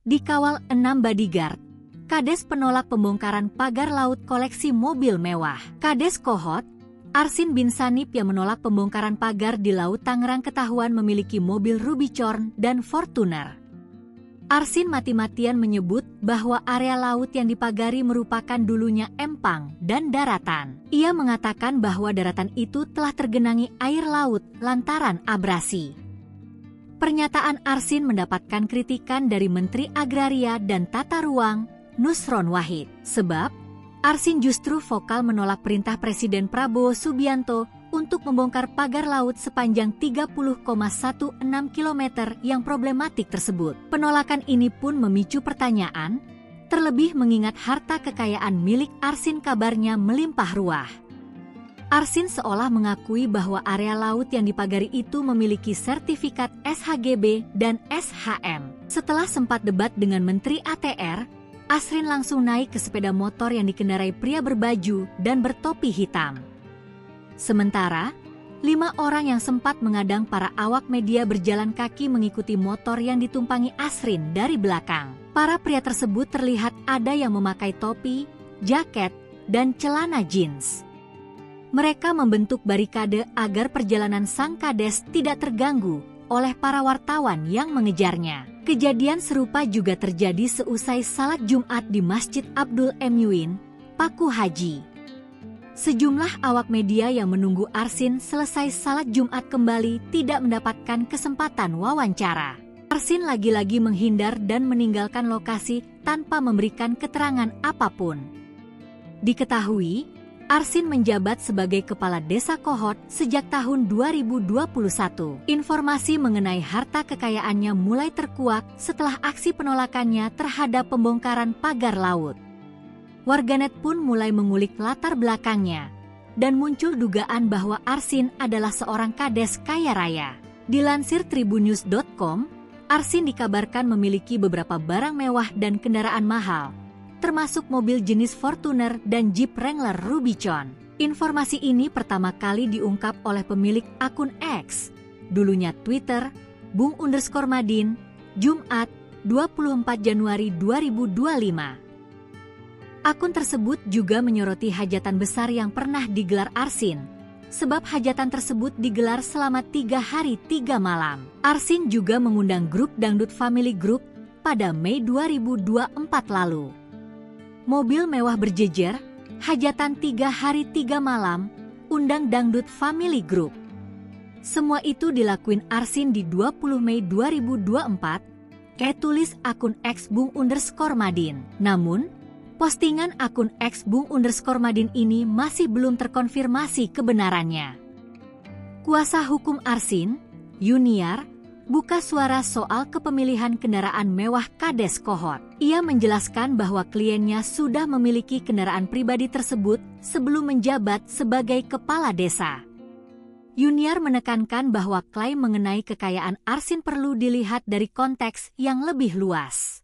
Dikawal 6 bodyguard, Kades penolak pembongkaran pagar laut koleksi mobil mewah. Kades Kohot, Arsin bin Sanip yang menolak pembongkaran pagar di Laut Tangerang ketahuan memiliki mobil Rubicon dan Fortuner. Arsin mati-matian menyebut bahwa area laut yang dipagari merupakan dulunya empang dan daratan. Ia mengatakan bahwa daratan itu telah tergenangi air laut lantaran abrasi. Pernyataan Arsin mendapatkan kritikan dari Menteri Agraria dan Tata Ruang, Nusron Wahid. Sebab, Arsin justru vokal menolak perintah Presiden Prabowo Subianto untuk membongkar pagar laut sepanjang 30,16 km yang problematik tersebut. Penolakan ini pun memicu pertanyaan, terlebih mengingat harta kekayaan milik Arsin kabarnya melimpah ruah. Arsin seolah mengakui bahwa area laut yang dipagari itu memiliki sertifikat SHGB dan SHM. Setelah sempat debat dengan Menteri ATR, Arsin langsung naik ke sepeda motor yang dikendarai pria berbaju dan bertopi hitam. Sementara, 5 orang yang sempat mengadang para awak media berjalan kaki mengikuti motor yang ditumpangi Arsin dari belakang. Para pria tersebut terlihat ada yang memakai topi, jaket, dan celana jeans. Mereka membentuk barikade agar perjalanan sang Kades tidak terganggu oleh para wartawan yang mengejarnya. Kejadian serupa juga terjadi seusai salat Jumat di Masjid Abdul Muin, Paku Haji. Sejumlah awak media yang menunggu Arsin selesai salat Jumat kembali tidak mendapatkan kesempatan wawancara. Arsin lagi-lagi menghindar dan meninggalkan lokasi tanpa memberikan keterangan apapun. Diketahui, Arsin menjabat sebagai Kepala Desa Kohot sejak tahun 2021. Informasi mengenai harta kekayaannya mulai terkuak setelah aksi penolakannya terhadap pembongkaran pagar laut. Warganet pun mulai mengulik latar belakangnya, dan muncul dugaan bahwa Arsin adalah seorang Kades kaya raya. Dilansir tribunnews.com, Arsin dikabarkan memiliki beberapa barang mewah dan kendaraan mahal, termasuk mobil jenis Fortuner dan Jeep Wrangler Rubicon. Informasi ini pertama kali diungkap oleh pemilik akun X, dulunya Twitter, Bung_Madin, Jumat, 24 Januari 2025. Akun tersebut juga menyoroti hajatan besar yang pernah digelar Arsin, sebab hajatan tersebut digelar selama 3 hari 3 malam. Arsin juga mengundang grup Dangdut Family Group pada Mei 2024 lalu. Mobil mewah berjejer, hajatan 3 hari 3 malam, undang Dangdut Family Group. Semua itu dilakuin Arsin di 20 Mei 2024, tulis akun X Bung_Madin. Namun, postingan akun X Bung_Madin ini masih belum terkonfirmasi kebenarannya. Kuasa hukum Arsin, Yuniar, buka suara soal kepemilihan kendaraan mewah Kades Kohot. Ia menjelaskan bahwa kliennya sudah memiliki kendaraan pribadi tersebut sebelum menjabat sebagai kepala desa. Yuniar menekankan bahwa klaim mengenai kekayaan Arsin perlu dilihat dari konteks yang lebih luas.